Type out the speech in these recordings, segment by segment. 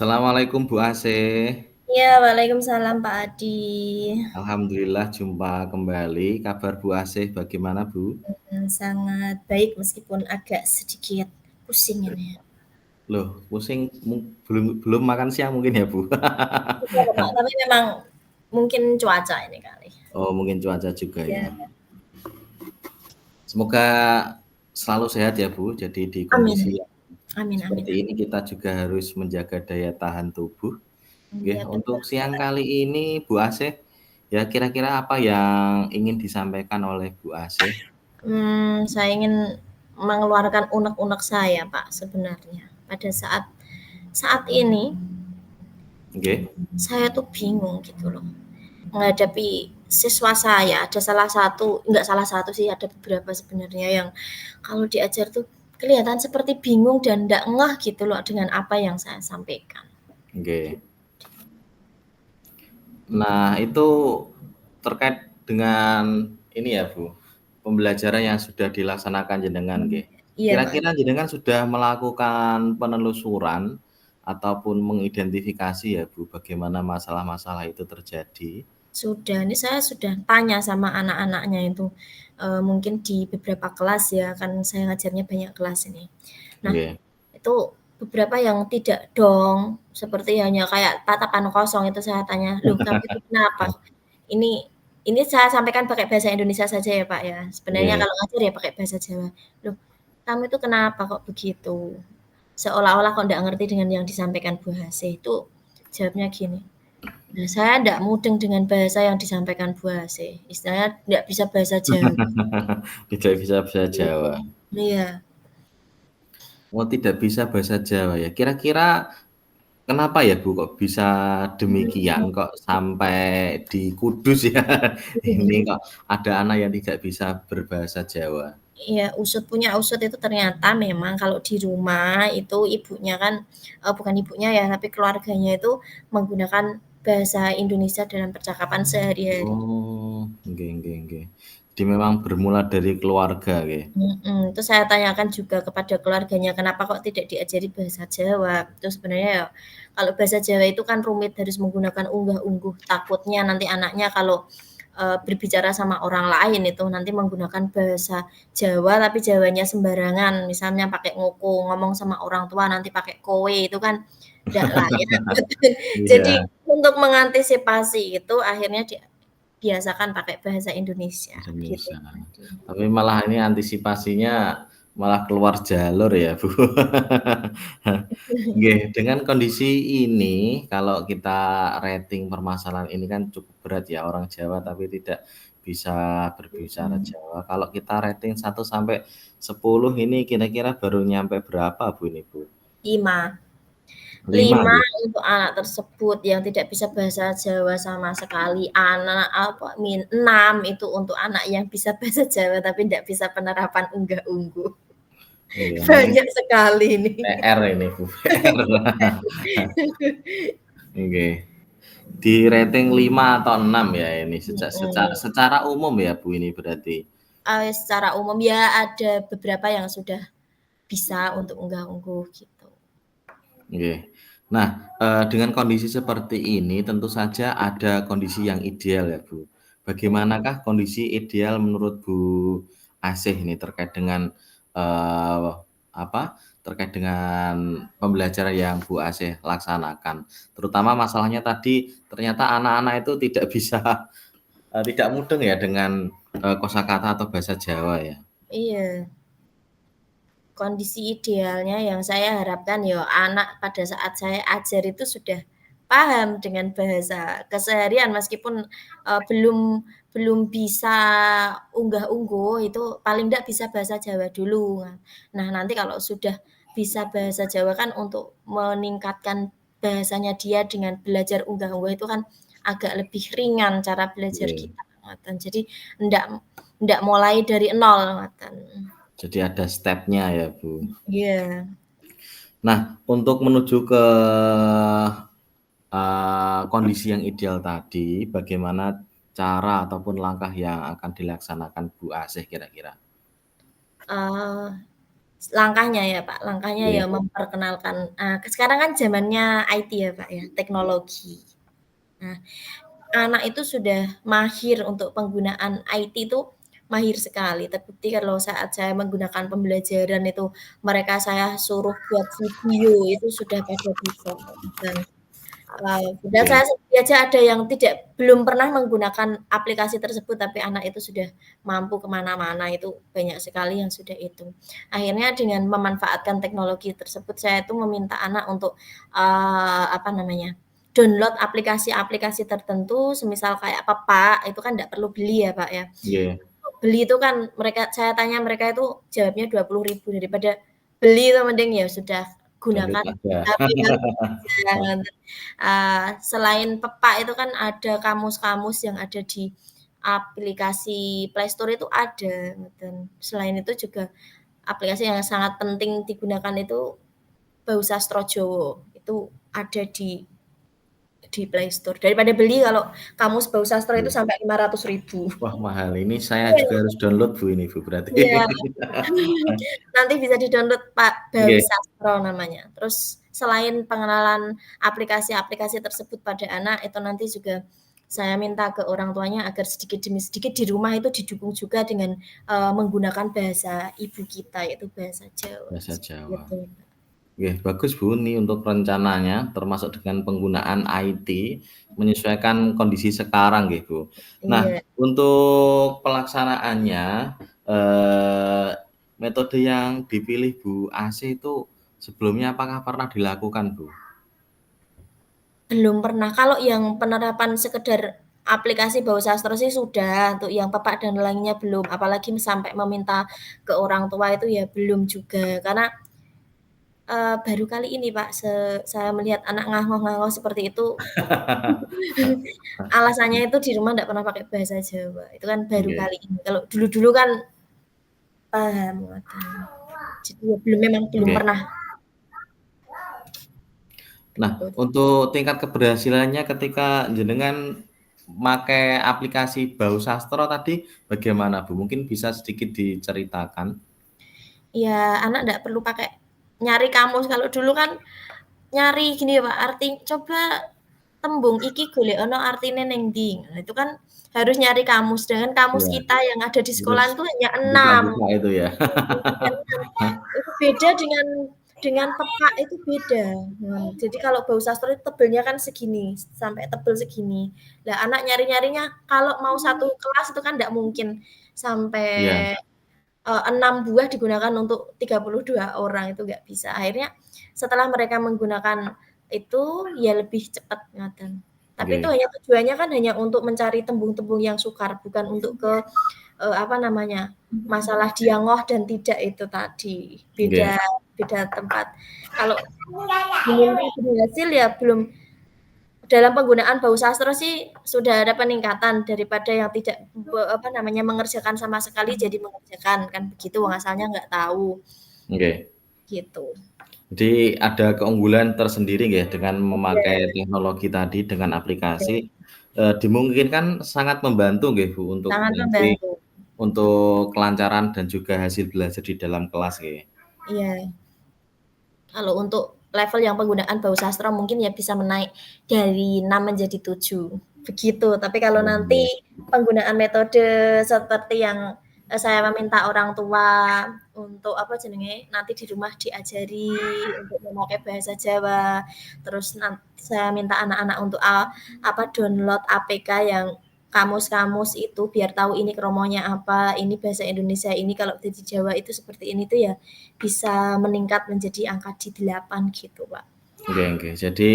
Assalamualaikum Bu Asih. Iya, waalaikumsalam Pak Adi. Alhamdulillah jumpa kembali. Kabar Bu Asih bagaimana Bu? Sangat baik meskipun agak sedikit pusing ini. Loh, pusing belum belum makan siang mungkin ya Bu? Iya, Pak, tapi memang mungkin cuaca ini kali. Oh, mungkin cuaca juga ya. Ya, Semoga selalu sehat ya Bu. Jadi di amin. kondisi yang Amin, amin, seperti ini amin. kita juga harus menjaga daya tahan tubuh. Oke, Iya, betul untuk siang sekali. kali ini Bu Asih, ya kira-kira apa yang ingin disampaikan oleh Bu Asih? Saya ingin mengeluarkan unek-unek saya, Pak, sebenarnya. Pada saat saat ini Oke. saya tuh bingung gitu loh. Menghadapi siswa saya, ada salah satu, enggak salah satu sih, ada beberapa sebenarnya yang kalau diajar tuh kelihatan seperti bingung dan enggak ngeh gitu loh dengan apa yang saya sampaikan. Oke. Nah, itu terkait dengan ini ya, Bu, pembelajaran yang sudah dilaksanakan jenengan nggih. Iya, Pak. Kira-kira jenengan sudah melakukan penelusuran ataupun mengidentifikasi ya, Bu, bagaimana masalah-masalah itu terjadi? Sudah, ini saya sudah tanya sama anak-anaknya itu, mungkin di beberapa kelas ya, kan saya ngajarnya banyak kelas ini. Nah, Nggih. itu beberapa yang tidak dong, seperti hanya kayak tatapan kosong itu saya tanya, "Loh, kamu itu kenapa?" Ini ini saya sampaikan pakai bahasa Indonesia saja ya, Pak, ya. Sebenarnya Nggih. kalau ngajar ya pakai bahasa Jawa. "Loh, kamu itu kenapa kok begitu?" Seolah-olah kok ndak ngerti dengan yang disampaikan Bu Hasih. Itu jawabnya gini, "Lah saya ndak mudeng dengan bahasa yang disampaikan Bu Hasih. Istilahnya ndak bisa bahasa Jawa." Tidak bisa bahasa Jawa. Iya. Oh, tidak bisa bahasa Jawa ya. Kira-kira kenapa ya, Bu, kok bisa demikian? Mhm. Kok sampai di Kudus ya, ini kok ada anak yang tidak bisa berbahasa Jawa? Iya, usut punya usut itu ternyata memang kalau di rumah itu ibunya kan, bukan ibunya ya, tapi keluarganya itu menggunakan bahasa Indonesia dalam percakapan sehari-hari. Oh, nggih nggih nggih. Jadi memang bermula dari keluarga nggih? Itu saya tanyakan juga kepada keluarganya, kenapa kok tidak diajari bahasa Jawa. Itu sebenarnya ya, kalau bahasa Jawa itu kan rumit, harus menggunakan unggah-ungguh. Takutnya nanti anaknya kalau, berbicara sama orang lain itu nanti menggunakan bahasa Jawa, tapi Jawanya sembarangan, misalnya pakai ngoko, ngomong sama orang tua nanti pakai kowe, itu kan ndak layak. Jadi Iya, untuk mengantisipasi itu akhirnya dibiasakan pakai bahasa Indonesia, gitu. Indonesia. Tapi malah ini antisipasinya malah keluar jalur ya, Bu. Nggih, dengan kondisi ini kalau kita rating permasalahan ini kan cukup berat ya, orang Jawa tapi tidak bisa berbicara Mhm. Jawa. Kalau kita rating 1 sampai 10 ini kira-kira baru nyampe berapa Bu ini, Bu? 5. 5 5 nggih? untuk anak tersebut yang tidak bisa bahasa Jawa sama sekali. Anak apa 6 itu untuk anak yang bisa bahasa Jawa tapi ndak bisa penerapan unggah-ungguh. Iya, mungkin Banyak sekali ini. PR ini, Bu, PR. Nggih. Di rating 5 atau 6 ya ini Mhm. secara umum ya, Bu, ini berarti? Secara umum ya ada beberapa yang sudah bisa untuk unggah-ungguh gitu. Nggih. Nah, dengan kondisi seperti ini tentu saja ada kondisi yang ideal ya, Bu. Bagaimanakah kondisi ideal menurut Bu Asih ini terkait dengan, eee, apa, terkait dengan pembelajaran yang Bu Asih laksanakan? Terutama masalahnya tadi ternyata anak-anak itu tidak bisa, tidak mudeng ya dengan, kosakata atau bahasa Jawa ya? Iya. Kondisi idealnya yang saya harapkan ya anak pada saat saya ajar itu sudah paham dengan bahasa keseharian meskipun, belum belum bisa unggah-ungguh itu paling ndak bisa bahasa Jawa dulu. Nah, nanti kalau sudah bisa bahasa Jawa kan untuk meningkatkan bahasanya dia dengan belajar unggah-ungguh itu kan agak lebih ringan cara belajar Oke. kita, ngoten. Jadi ndak ndak mulai dari nol, ngoten. Jadi ada step-nya ya, Bu. Iya. Nah, untuk menuju ke, kondisi yang ideal tadi, bagaimana cara ataupun langkah yang akan dilaksanakan Bu Asih kira-kira? Eee, Langkahnya ya, Pak, langkahnya ya Nggih, memperkenalkan, sekarang kan zamannya IT ya, Pak, ya, teknologi. Nah, anak itu sudah mahir untuk penggunaan IT itu mahir sekali. Terbukti kalau saat saya menggunakan pembelajaran itu mereka saya suruh buat video itu sudah pada bisa dan padahal oke. saya sendiri aja ada yang belum pernah menggunakan aplikasi tersebut, tapi anak itu sudah mampu ke mana-mana, itu banyak sekali yang sudah itu. Akhirnya dengan memanfaatkan teknologi tersebut, saya itu meminta anak untuk, apa namanya, download aplikasi-aplikasi tertentu, semisal kayak Pepa, itu kan nggak perlu beli ya, Pak, ya. Nggih, Beli itu kan saya tanya mereka itu jawabnya 20.000 daripada beli itu mending ya sudah download gunakan aja. HP aja, selain Pepa itu kan ada kamus-kamus yang ada di aplikasi Play Store itu ada, dan selain itu juga aplikasi yang sangat penting digunakan itu Bau Sastro Jowo, itu ada di Play Store. Daripada beli kalau kamus Bau Sastro itu Nggih. sampai 500.000. Wah, mahal. Ini saya juga Iya. harus download Bu ini Bu berarti. Iya. Nanti bisa di-download Pak, Bau Nggih. Sastro namanya. Terus selain pengenalan aplikasi-aplikasi tersebut pada anak, itu nanti juga saya minta ke orang tuanya agar sedikit demi sedikit di rumah itu didukung juga dengan, menggunakan bahasa ibu kita, yaitu bahasa Jawa, Bahasa seperti Jawa. itu. Nggih, bagus Bu, ini untuk rencananya termasuk dengan penggunaan IT menyesuaikan kondisi sekarang nggih, Bu. Nah, Iya, untuk pelaksanaannya, eee, metode yang dipilih Bu AC itu sebelumnya apakah pernah dilakukan, Bu? belum pernah. Kalau yang penerapan sekedar aplikasi Bau Sastro sih sudah, untuk yang Pepak dan lainnya belum, apalagi sampai meminta ke orang tua itu ya belum juga. Karena baru kali ini Pak, saya melihat anak ngangoh-ngangoh seperti itu, alasannya itu di rumah nggak pernah pakai bahasa Jawa, itu kan baru Nggih, kali ini. Kalau dulu-dulu kan paham, ngoten. Jadi ya memang belum nggih. pernah Nah, gitu. untuk tingkat keberhasilannya ketika jenengan make aplikasi Bau Sastro tadi bagaimana, Bu? Mungkin bisa sedikit diceritakan? Ya anak nggak perlu pakai nyari kamus, kalau dulu kan nyari gini ya Pak, coba tembung iki golekno artine ning ndi. Nah, itu kan harus nyari kamus, dengan kamus Iya, kita yang ada di harus sekolahan itu hanya 6. buka-buka itu ya? Itu beda dengan Pepak itu beda. Jadi kalau Bau Sastro itu tebelnya kan segini, sampai tebel segini. Lah anak nyari-nyarinya kalau mau satu kelas itu kan nggak mungkin sampai, Iya, 6 buah digunakan untuk 32 orang, itu nggak bisa. Akhirnya setelah mereka menggunakan itu, ya lebih cepat, ngoten. Tapi itu oke, tujuannya kan hanya untuk mencari tembung-tembung yang sukar, bukan untuk ke apa namanya, masalah dia ngoh dan tidak itu tadi, oke, beda beda tempat. Kalau diminta berhasil ya belum, dalam penggunaan Bau Sastro sih sudah ada peningkatan daripada yang tidak apa namanya, mengerjakan sama sekali jadi mengerjakan, kan begitu, wong asalnya nggak tahu, oke. gitu. Jadi ada keunggulan tersendiri ya dengan Iya, memakai teknologi tadi dengan iya, aplikasi, dimungkinkan sangat membantu nggih, Bu, untuk sangat nanti membantu. untuk kelancaran dan juga hasil belajar di dalam kelas nggih. Iya. Kalau untuk level yang penggunaan Bau Sastro mungkin ya bisa menaik dari 6 menjadi 7, begitu. Tapi kalau Oh, nanti iya. penggunaan metode seperti yang, saya meminta orang tua untuk apa jenenge, nanti di rumah diajari untuk memakai bahasa Jawa, terus saya minta anak-anak untuk apa, download APK yang kamus-kamus itu biar tahu ini kromonya apa, ini bahasa Indonesia ini kalau di Jawa itu seperti ini tuh ya bisa meningkat menjadi angka di 8 gitu, Pak. Nggih, nggih. Jadi,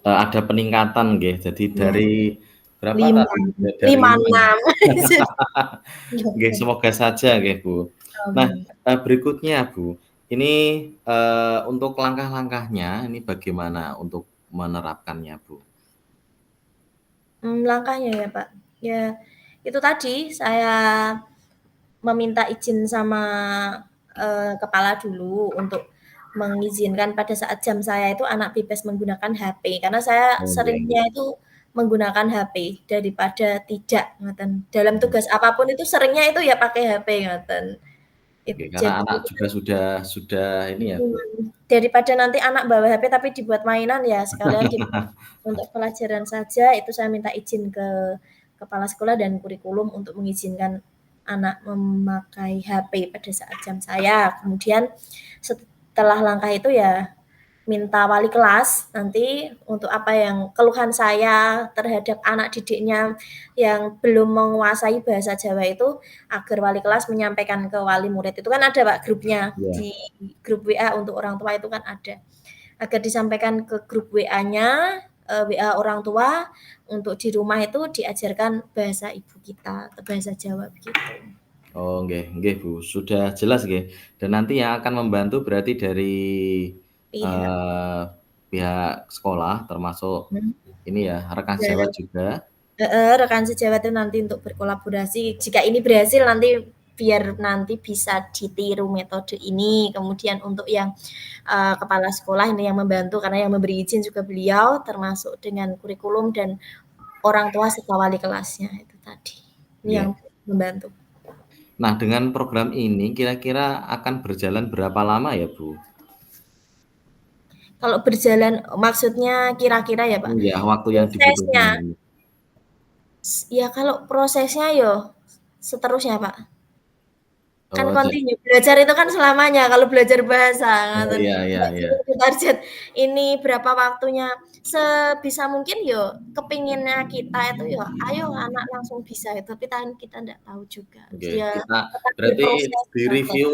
ada peningkatan nggih. Jadi Iya, dari berapa 5, tadi? Dari 5 ya? 5, 6. Nggih, semoga saja nggih, Bu. Nah, Amin. berikutnya, Bu, ini, untuk langkah-langkahnya ini bagaimana untuk menerapkannya, Bu? Langkahnya ya, Pak, ya itu tadi saya meminta izin sama, kepala dulu untuk mengizinkan pada saat jam saya itu anak bebas menggunakan HP, karena saya Oh, nggih. seringnya itu menggunakan HP daripada tidak, ngoten. Dalam Mhm. tugas apapun itu seringnya itu ya pakai HP, ngoten. Oke, karena Jadi anak itu juga kan sudah ini ya, Bu. daripada nanti anak bawa HP tapi dibuat mainan ya sekalian untuk pelajaran saja itu saya minta izin ke kepala sekolah dan kurikulum untuk mengizinkan anak memakai HP pada saat jam saya. Kemudian setelah langkah itu ya minta wali kelas nanti untuk apa yang keluhan saya terhadap anak didiknya yang belum menguasai bahasa Jawa itu agar wali kelas menyampaikan ke wali murid. Itu kan ada Pak grupnya, Iya. di grup WA untuk orang tua itu kan ada. Agar disampaikan ke grup WA-nya, WA orang tua untuk di rumah itu diajarkan bahasa ibu kita atau bahasa Jawa begitu. Oh, nggih nggih, Bu, sudah jelas nggih. Dan nanti yang akan membantu berarti dari, Pihak eee, pihak sekolah termasuk mhm, ini ya, rekan dan sejawat juga. heeh, rekan sejawat itu nanti untuk berkolaborasi. Jika ini berhasil nanti biar nanti bisa ditiru metode ini. Kemudian untuk yang kepala sekolah ini yang membantu karena yang memberi izin juga beliau termasuk dengan kurikulum dan orang tua serta wali kelasnya itu tadi. Ini yang Nggih. membantu. Nah, dengan program ini kira-kira akan berjalan berapa lama ya, Bu? Kalau berjalan maksudnya kira-kira ya, Pak, Iya, waktu yang prosesnya dibutuhkan ini. ya kalau prosesnya yo seterusnya, Pak. Kan Oh, continue, belajar itu kan selamanya kalau belajar bahasa, oh, ngoten. iya iya Nggak iya. perlu ditarget ini berapa waktunya, sebisa mungkin yo kepinginnya kita itu yo, ayo anak langsung bisa itu, tapi kan kita ndak tahu juga. Oke, Ya kita tetap berarti berproses saja. di-review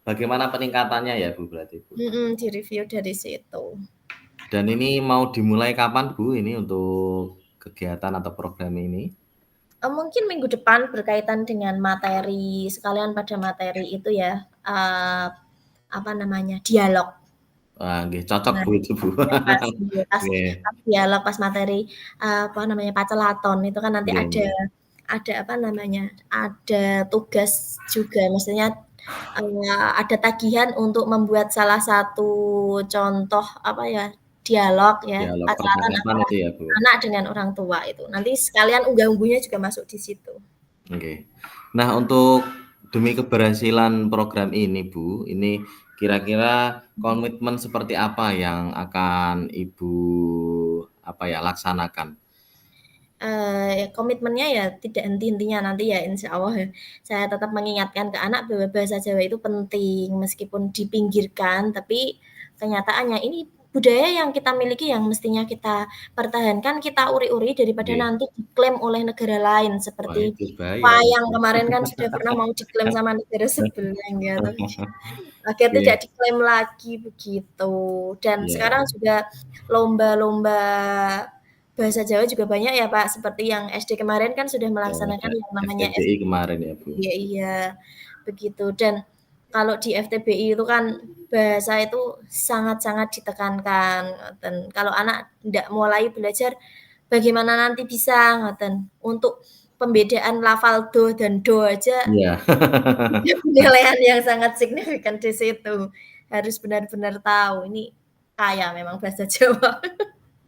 bagaimana peningkatannya ya, Bu, berarti, Bu? Direview dari situ. Dan ini mau dimulai kapan, Bu, ini untuk kegiatan atau program ini? Mungkin minggu depan berkaitan dengan materi sekalian pada materi itu ya, apa namanya, dialog. Wah, nggih, cocok, Nah, Bu, itu, Bu. ya pas iya, pas Nggih pas dialog, pas materi, apa namanya, pacelaton itu kan nanti nggih nggih. ada apa namanya, ada tugas juga maksudnya, ada tagihan untuk membuat salah satu contoh, apa ya, dialog ya, Dialog pacelaton percakapan antara itu ya, Bu? anak dengan orang tua itu. Nanti sekalian unggah-ungguhnya juga masuk di situ. Oke. Nah, untuk demi keberhasilan program ini, Bu, ini kira-kira komitmen seperti apa yang akan Ibu, apa ya, laksanakan? Komitmennya ya tidak henti-hentinya nanti ya insya Allah ya, saya tetap mengingatkan ke anak bahwa bahasa Jawa itu penting meskipun dipinggirkan, tapi kenyataannya ini budaya yang kita miliki yang mestinya kita pertahankan, kita uri-uri daripada Nggih. nanti diklaim oleh negara lain Wah, seperti itu bahaya wayang itu. kemarin kan sudah pernah mau diklaim sama negara sebelah gitu, agar Iya tidak diklaim lagi begitu. Dan iya sekarang juga lomba-lomba bahasa Jawa juga banyak ya, Pak, seperti yang SD kemarin kan sudah iya, melaksanakan ada yang namanya FTBI kemarin ya, Bu? iya iya, begitu. Dan kalau di FTBI itu kan bahasa itu sangat-sangat ditekankan, ngoten. Kalau anak ndak mulai belajar, bagaimana nanti bisa, ngoten. Untuk pembedaan lafal do dan do aja Iya. ada penilaian yang sangat signifikan di situ. Harus benar-benar tahu, ini kaya memang bahasa Jawa,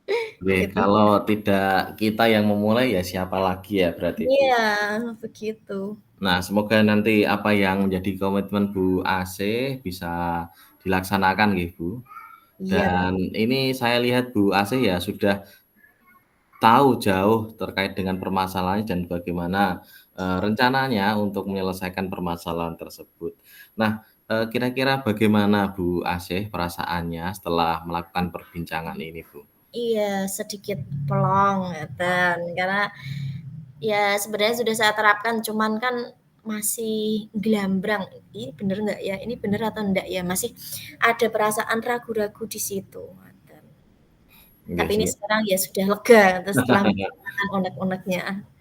Oke, gitu. kalau tidak kita yang memulai ya siapa lagi ya berarti, Bu? Iya, begitu. Nah, semoga nanti apa yang menjadi komitmen Bu AC bisa dilaksanakan nggih, Bu. Iya, Pak. Dan ini saya lihat Bu AC ya sudah tahu jauh terkait dengan permasalahannya dan bagaimana, rencananya untuk menyelesaikan permasalahan tersebut. Nah, kira-kira bagaimana Bu AC perasaannya setelah melakukan perbincangan ini, Bu? Iya, sedikit plong, ngeten. Karena ya sebenarnya sudah saya terapkan, cuman kan masih glambrang, "Ini bener nggak ya? Ini bener atau enggak ya?" Masih ada perasaan ragu-ragu di situ, ngoten. Nggih Tapi ini nggih. sekarang ya sudah lega, terus setelah melaksanakan unek-uneknya, ngoten.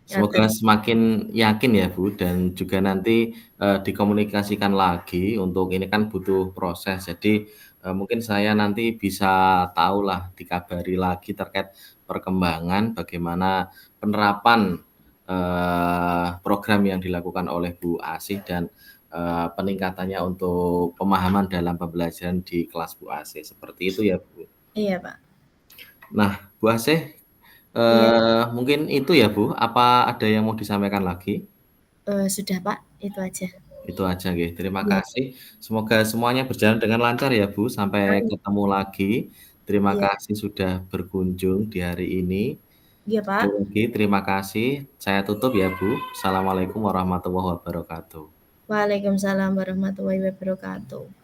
Semoga semakin yakin ya, Bu, dan juga nanti, dikomunikasikan lagi untuk ini kan butuh proses. Jadi, mungkin saya nanti bisa tahulah, dikabari lagi terkait perkembangan bagaimana penerapan, program yang dilakukan oleh Bu Asih dan, peningkatannya untuk pemahaman dalam pembelajaran di kelas Bu Asih, seperti itu ya, Bu. Iya, Pak. Nah, Bu Asih, Iya, mungkin itu ya, Bu, apa ada yang mau disampaikan lagi? sudah, Pak, itu aja. Itu aja nggih, terima Iya. kasih. Semoga semuanya berjalan dengan lancar ya, Bu, sampai Amin. ketemu lagi. Terima Iya. kasih sudah berkunjung di hari ini. Iya, Sekali Pak. lagi terima kasih. Saya tutup ya, Bu. Assalamualaikum warahmatullahi wabarakatuh. Waalaikumsalam warahmatullahi wabarakatuh.